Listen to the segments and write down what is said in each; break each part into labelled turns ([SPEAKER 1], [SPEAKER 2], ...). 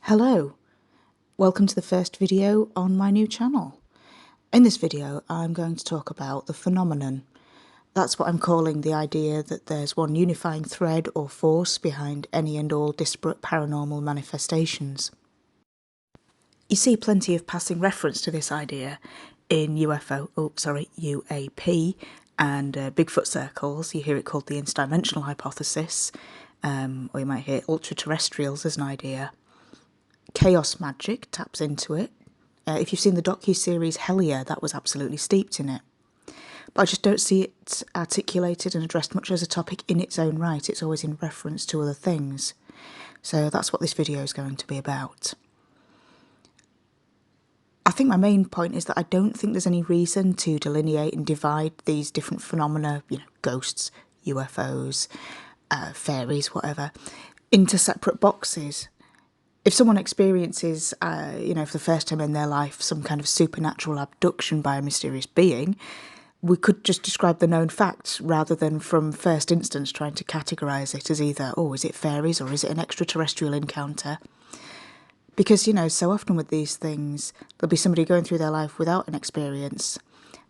[SPEAKER 1] Hello, welcome to the first video on my new channel. In this video I'm going to talk about the phenomenon. That's what I'm calling the idea that there's one unifying thread or force behind any and all disparate paranormal manifestations. You see plenty of passing reference to this idea in UAP and Bigfoot circles. You hear it called the Interdimensional Hypothesis, or you might hear Ultraterrestrials as an idea. Chaos magic taps into it. If you've seen the docu-series Hellier, that was absolutely steeped in it. But I just don't see it articulated and addressed much as a topic in its own right. It's always in reference to other things. So that's what this video is going to be about. I think my main point is that I don't think there's any reason to delineate and divide these different phenomena, ghosts, UFOs, fairies, whatever, into separate boxes. If someone experiences, for the first time in their life, some kind of supernatural abduction by a mysterious being, we could just describe the known facts rather than from first instance trying to categorise it as either, is it fairies or is it an extraterrestrial encounter? Because, so often with these things, there'll be somebody going through their life without an experience,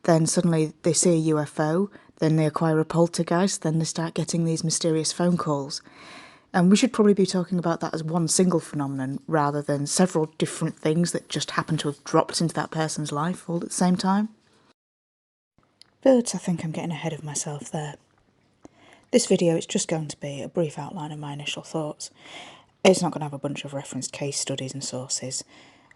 [SPEAKER 1] then suddenly they see a UFO, then they acquire a poltergeist, then they start getting these mysterious phone calls. And we should probably be talking about that as one single phenomenon rather than several different things that just happen to have dropped into that person's life all at the same time. But I think I'm getting ahead of myself there. This video is just going to be a brief outline of my initial thoughts. It's not going to have a bunch of referenced case studies and sources.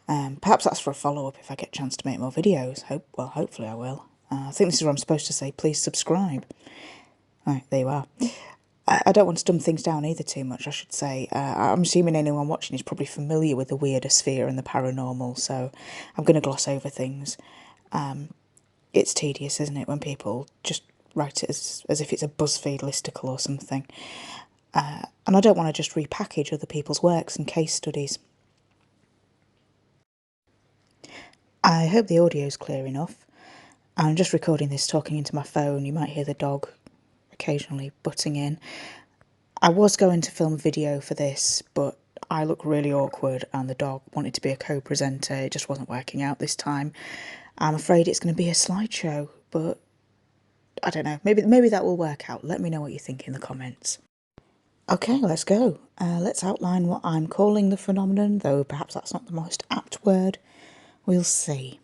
[SPEAKER 1] Perhaps that's for a follow-up if I get a chance to make more videos. Hopefully I will. I think this is where I'm supposed to say, please subscribe. Right, there you are. I don't want to dumb things down either too much, I should say. I'm assuming anyone watching is probably familiar with the weirder sphere and the paranormal, so I'm going to gloss over things. It's tedious, isn't it, when people just write it as if it's a BuzzFeed listicle or something. And I don't want to just repackage other people's works and case studies. I hope the audio's clear enough. I'm just recording this talking into my phone. You might hear the dog occasionally butting in. I was going to film a video for this, but I look really awkward and the dog wanted to be a co-presenter. It just wasn't working out this time. I'm afraid it's going to be a slideshow, but I don't know. Maybe that will work out. Let me know what you think in the comments. Okay, let's go. Let's outline what I'm calling the phenomenon, though perhaps that's not the most apt word. We'll see.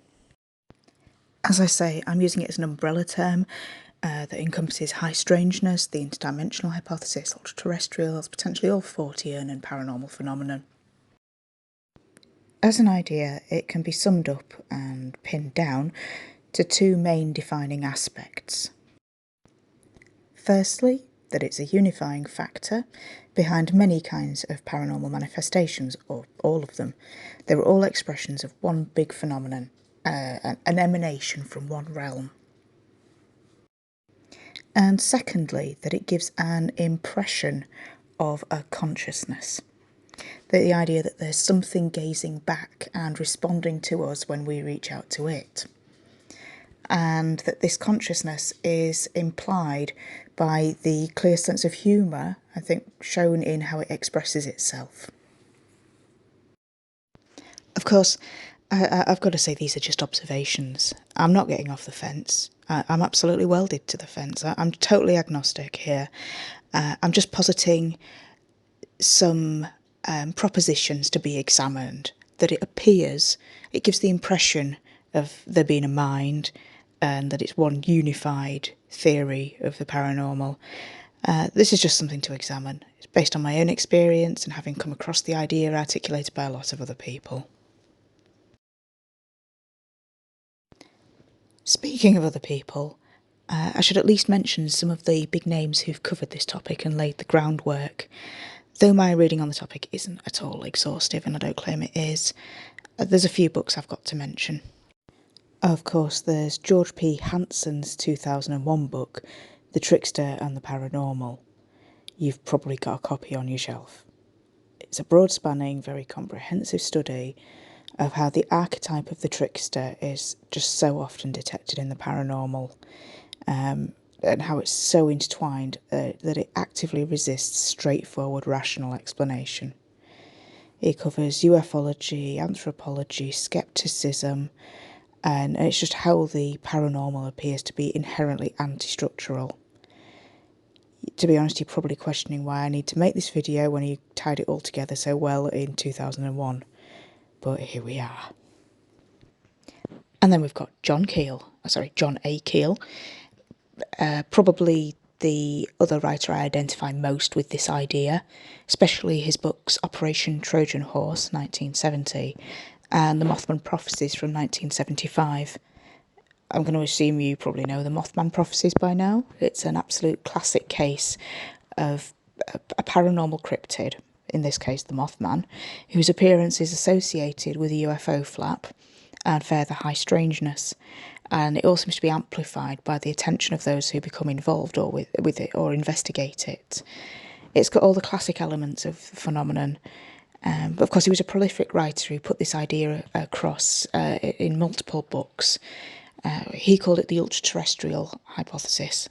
[SPEAKER 1] As I say, I'm using it as an umbrella term that encompasses high strangeness, the interdimensional hypothesis, ultraterrestrials, potentially all Fortean and paranormal phenomenon. As an idea, it can be summed up and pinned down to two main defining aspects. Firstly, that it's a unifying factor behind many kinds of paranormal manifestations, or all of them. They were all expressions of one big phenomenon, an emanation from one realm. And secondly, that it gives an impression of a consciousness. The idea that there's something gazing back and responding to us when we reach out to it. And that this consciousness is implied by the clear sense of humour, I think, shown in how it expresses itself. Of course, I've got to say these are just observations. I'm not getting off the fence. I'm absolutely welded to the fence. I'm totally agnostic here. I'm just positing some propositions to be examined, that it appears, it gives the impression of there being a mind and that it's one unified theory of the paranormal. This is just something to examine. It's based on my own experience and having come across the idea articulated by a lot of other people. Speaking of other people, I should at least mention some of the big names who've covered this topic and laid the groundwork. Though my reading on the topic isn't at all exhaustive, and I don't claim it is, there's a few books I've got to mention. Of course, there's George P. Hanson's 2001 book, The Trickster and the Paranormal. You've probably got a copy on your shelf. It's a broad-spanning, very comprehensive study of how the archetype of the trickster is just so often detected in the paranormal, and how it's so intertwined that it actively resists straightforward rational explanation. It covers ufology, anthropology, skepticism, and it's just how the paranormal appears to be inherently anti-structural. To be honest, you're probably questioning why I need to make this video when he tied it all together so well in 2001. But here we are. And then we've got John A. Keel, probably the other writer I identify most with this idea, especially his books Operation Trojan Horse, 1970, and The Mothman Prophecies from 1975. I'm going to assume you probably know the Mothman Prophecies by now. It's an absolute classic case of a paranormal cryptid, in this case the Mothman, whose appearance is associated with a UFO flap and further high strangeness. And it all seems to be amplified by the attention of those who become involved or with it or investigate it. It's got all the classic elements of the phenomenon. But of course, he was a prolific writer who put this idea across in multiple books. He called it the Ultraterrestrial Hypothesis.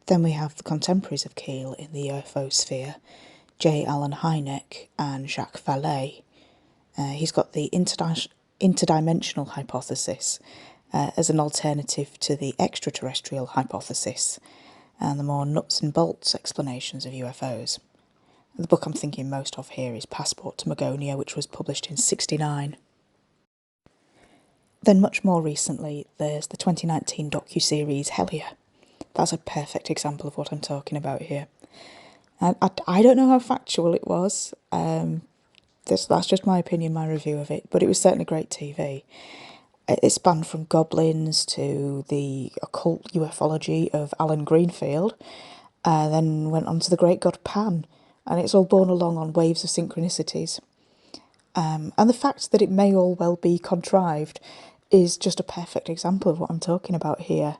[SPEAKER 1] Then we have the contemporaries of Keel in the UFO sphere, J. Allen Hynek and Jacques Vallée. He's got the Interdimensional Hypothesis as an alternative to the Extraterrestrial Hypothesis and the more nuts and bolts explanations of UFOs. The book I'm thinking most of here is Passport to Magonia, which was published in '69. Then much more recently, there's the 2019 docuseries Hellier. That's a perfect example of what I'm talking about here. And I don't know how factual it was. That's just my opinion, my review of it, but it was certainly great TV. It spanned from goblins to the occult ufology of Alan Greenfield, then went on to the great god Pan, and it's all borne along on waves of synchronicities. And the fact that it may all well be contrived is just a perfect example of what I'm talking about here.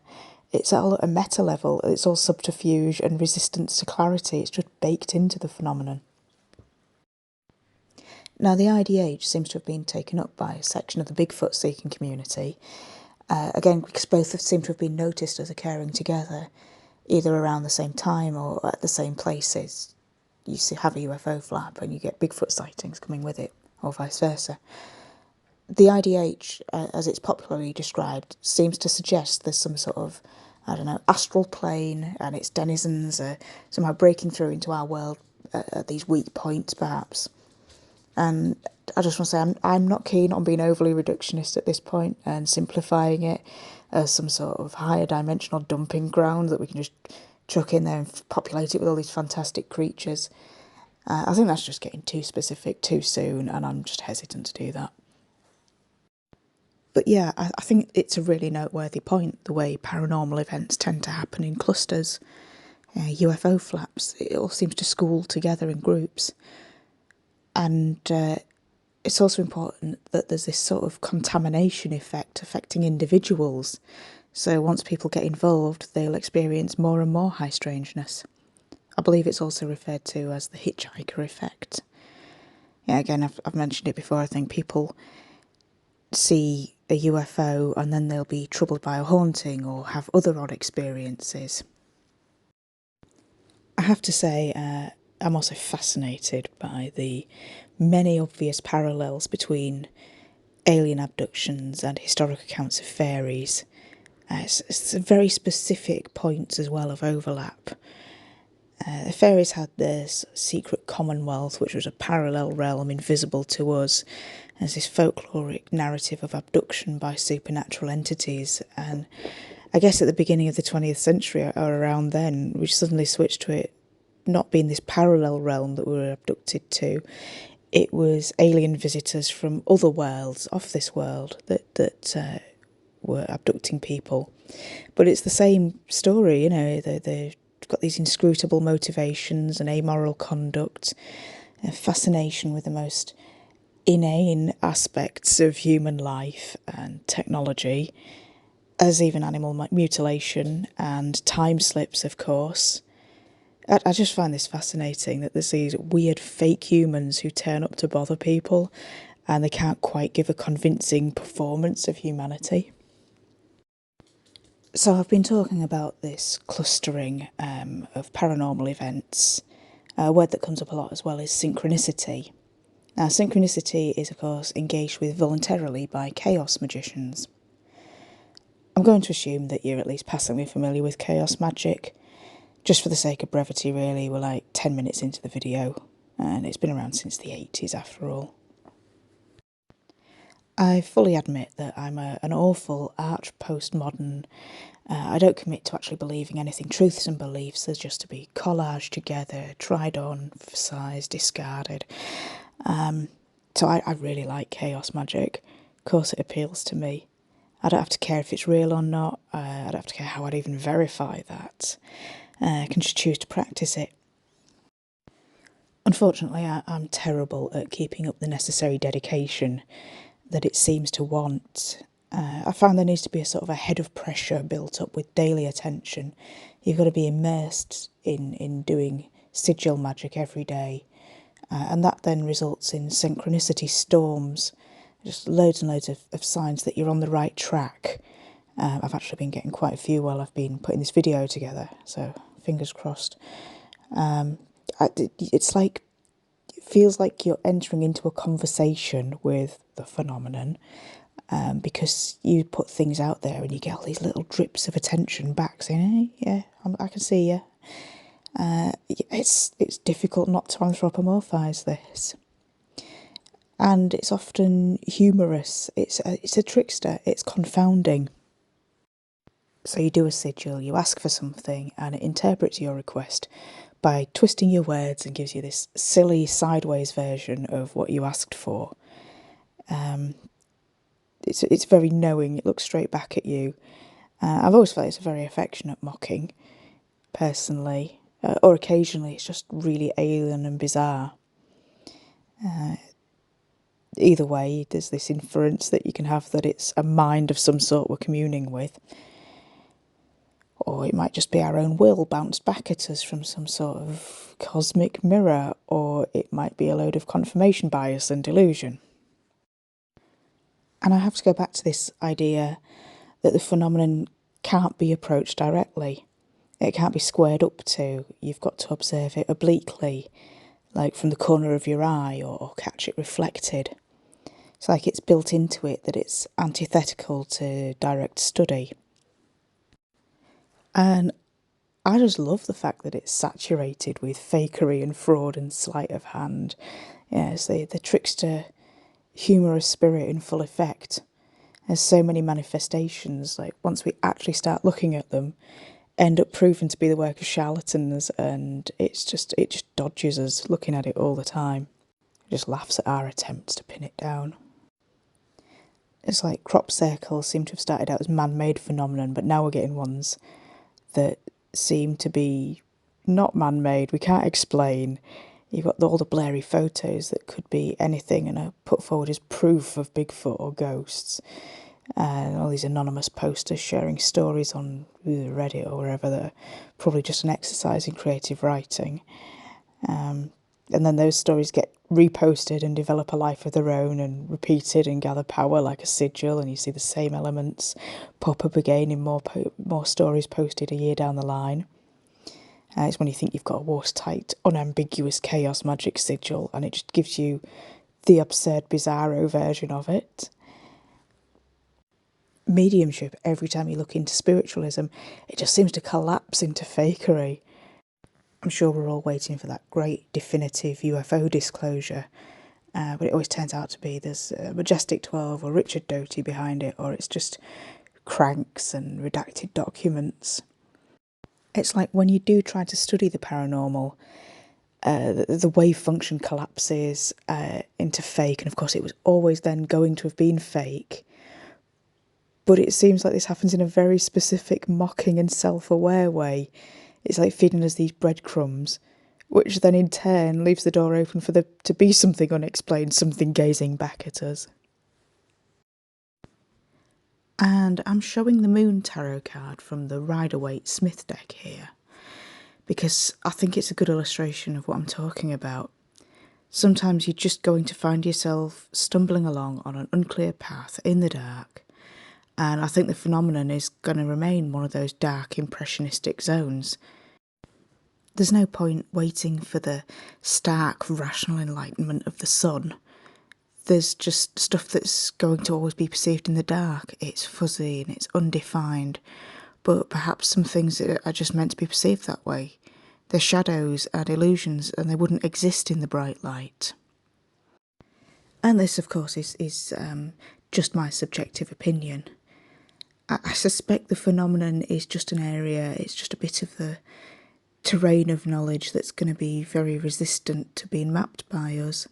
[SPEAKER 1] It's all at a meta level, it's all subterfuge and resistance to clarity, it's just baked into the phenomenon. Now, the IDH seems to have been taken up by a section of the Bigfoot-seeking community, again because both seem to have been noticed as occurring together, either around the same time or at the same places. You have a UFO flap and you get Bigfoot sightings coming with it, or vice versa. The IDH, as it's popularly described, seems to suggest there's some sort of, astral plane, and its denizens are somehow breaking through into our world at these weak points, perhaps. And I just want to say I'm not keen on being overly reductionist at this point and simplifying it as some sort of higher dimensional dumping ground that we can just chuck in there and populate it with all these fantastic creatures. I think that's just getting too specific too soon, and I'm just hesitant to do that. But yeah, I think it's a really noteworthy point, the way paranormal events tend to happen in clusters. UFO flaps, it all seems to school together in groups. And it's also important that there's this sort of contamination effect affecting individuals. So once people get involved, they'll experience more and more high strangeness. I believe it's also referred to as the hitchhiker effect. Yeah, again, I've mentioned it before. I think people see a UFO and then they'll be troubled by a haunting or have other odd experiences. I have to say, I'm also fascinated by the many obvious parallels between alien abductions and historic accounts of fairies. It's very specific points as well of overlap. The fairies had this secret commonwealth, which was a parallel realm invisible to us, as this folkloric narrative of abduction by supernatural entities. And I guess at the beginning of the 20th century, or around then, we suddenly switched to it not being this parallel realm that we were abducted to. It was alien visitors from other worlds, off this world, that were abducting people. But it's the same story, you know, they've got these inscrutable motivations and amoral conduct, a fascination with the most inane aspects of human life and technology, as even animal mutilation and time slips, of course. I just find this fascinating, that there's these weird fake humans who turn up to bother people and they can't quite give a convincing performance of humanity. So I've been talking about this clustering of paranormal events A word that comes up a lot as well is synchronicity. Now, synchronicity is, of course, engaged with voluntarily by chaos magicians. I'm going to assume that you're at least passingly familiar with chaos magic. Just for the sake of brevity, really, we're like 10 minutes into the video, and it's been around since the 80s after all. I fully admit that I'm an awful arch postmodern. I don't commit to actually believing anything truths and beliefs. There's just to be collaged together, tried on, emphasised, discarded. So I really like chaos magic. Of course it appeals to me. I don't have to care if it's real or not. I don't have to care how I'd even verify that. I can just choose to practice it. Unfortunately, I'm terrible at keeping up the necessary dedication that it seems to want. I find there needs to be a sort of a head of pressure built up with daily attention. You've got to be immersed in doing sigil magic every day. And that then results in synchronicity storms, just loads and loads of signs that you're on the right track. I've actually been getting quite a few while I've been putting this video together, so fingers crossed. It's like, it feels like you're entering into a conversation with the phenomenon, because you put things out there and you get all these little drips of attention back saying, hey, yeah, I can see you. It's difficult not to anthropomorphise this. And it's often humorous. It's a trickster. It's confounding. So you do a sigil, you ask for something, and it interprets your request by twisting your words and gives you this silly sideways version of what you asked for. It's very knowing. It looks straight back at you. I've always felt it's a very affectionate mocking, personally. Or occasionally it's just really alien and bizarre. Either way, there's this inference that you can have that it's a mind of some sort we're communing with. Or it might just be our own will bounced back at us from some sort of cosmic mirror, or it might be a load of confirmation bias and delusion. And I have to go back to this idea that the phenomenon can't be approached directly. It can't be squared up to. You've got to observe it obliquely, like from the corner of your eye, or catch it reflected. It's like it's built into it that it's antithetical to direct study. And I just love the fact that it's saturated with fakery and fraud and sleight of hand. Yeah, it's the trickster, humorous spirit in full effect. There's so many manifestations, like once we actually start looking at them, end up proving to be the work of charlatans, and it just dodges us looking at it all the time. It just laughs at our attempts to pin it down. It's like crop circles seem to have started out as man-made phenomenon, but now we're getting ones that seem to be not man-made. We can't explain. You've got all the blurry photos that could be anything and are put forward as proof of Bigfoot or ghosts. And all these anonymous posters sharing stories on Reddit or wherever that are probably just an exercise in creative writing. And then those stories get reposted and develop a life of their own and repeated and gather power like a sigil, and you see the same elements pop up again in more stories posted a year down the line. It's when you think you've got a watertight, unambiguous chaos magic sigil, and it just gives you the absurd, bizarro version of it. Mediumship, every time you look into spiritualism, it just seems to collapse into fakery. I'm sure we're all waiting for that great definitive UFO disclosure, but it always turns out to be there's Majestic 12 or Richard Doty behind it, or it's just cranks and redacted documents. It's like when you do try to study the paranormal, the wave function collapses into fake, and of course it was always then going to have been fake. But it seems like this happens in a very specific, mocking and self-aware way. It's like feeding us these breadcrumbs, which then in turn leaves the door open for there to be something unexplained, something gazing back at us. And I'm showing the Moon Tarot card from the Rider-Waite Smith deck here, because I think it's a good illustration of what I'm talking about. Sometimes you're just going to find yourself stumbling along on an unclear path in the dark, and I think the phenomenon is going to remain one of those dark, impressionistic zones. There's no point waiting for the stark, rational enlightenment of the sun. There's just stuff that's going to always be perceived in the dark. It's fuzzy and it's undefined, but perhaps some things are just meant to be perceived that way. They're shadows and illusions, and they wouldn't exist in the bright light. And this, of course, is just my subjective opinion. I suspect the phenomenon is just an area, it's just a bit of the terrain of knowledge that's going to be very resistant to being mapped by us.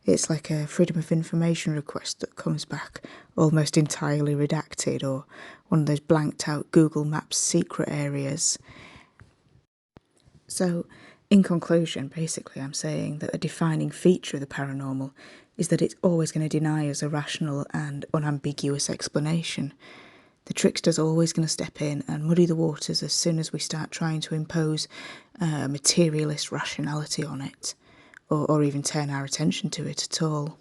[SPEAKER 1] It's like a freedom of information request that comes back almost entirely redacted, or one of those blanked out Google Maps secret areas. So, in conclusion, basically I'm saying that a defining feature of the paranormal is that it's always going to deny us a rational and unambiguous explanation. The trickster's always going to step in and muddy the waters as soon as we start trying to impose materialist rationality on it, or even turn our attention to it at all.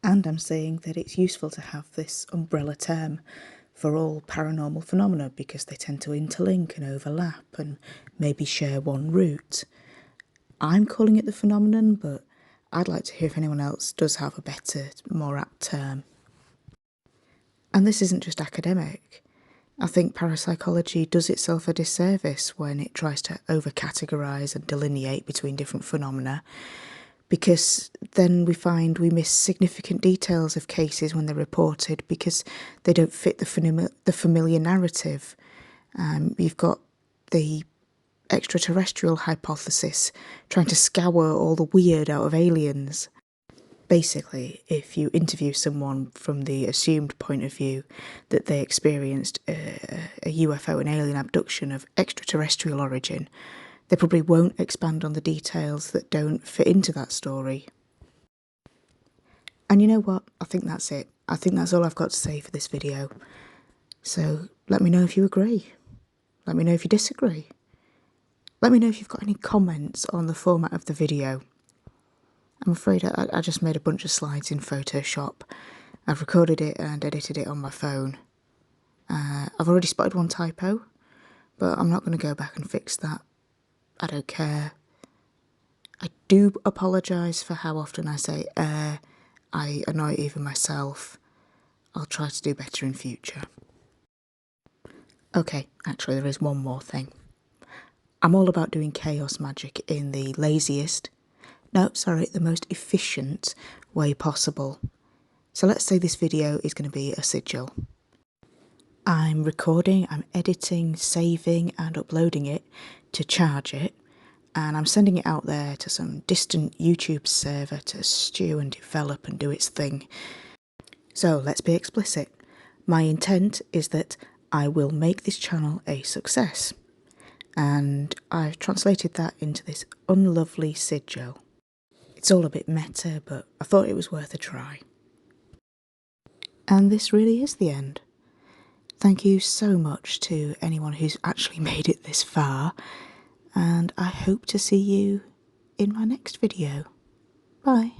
[SPEAKER 1] And I'm saying that it's useful to have this umbrella term for all paranormal phenomena because they tend to interlink and overlap and maybe share one root. I'm calling it the phenomenon, but I'd like to hear if anyone else does have a better, more apt term. And this isn't just academic. I think parapsychology does itself a disservice when it tries to over-categorise and delineate between different phenomena, because then we find we miss significant details of cases when they're reported because they don't fit the familiar narrative. You've got the extraterrestrial hypothesis trying to scour all the weird out of aliens. Basically, if you interview someone from the assumed point of view that they experienced a UFO and alien abduction of extraterrestrial origin, they probably won't expand on the details that don't fit into that story. And you know what? I think that's it. I think that's all I've got to say for this video. So let me know if you agree. Let me know if you disagree. Let me know if you've got any comments on the format of the video. I'm afraid I just made a bunch of slides in Photoshop. I've recorded it and edited it on my phone. I've already spotted one typo, but I'm not going to go back and fix that. I don't care. I do apologise for how often I say I annoy even myself. I'll try to do better in future. Okay, actually there is one more thing. I'm all about doing chaos magic in the the most efficient way possible. So let's say this video is going to be a sigil. I'm recording, I'm editing, saving and uploading it to charge it, and I'm sending it out there to some distant YouTube server to stew and develop and do its thing. So let's be explicit. My intent is that I will make this channel a success, and I've translated that into this unlovely sigil. It's all a bit meta, but I thought it was worth a try. And this really is the end. Thank you so much to anyone who's actually made it this far, and I hope to see you in my next video. Bye.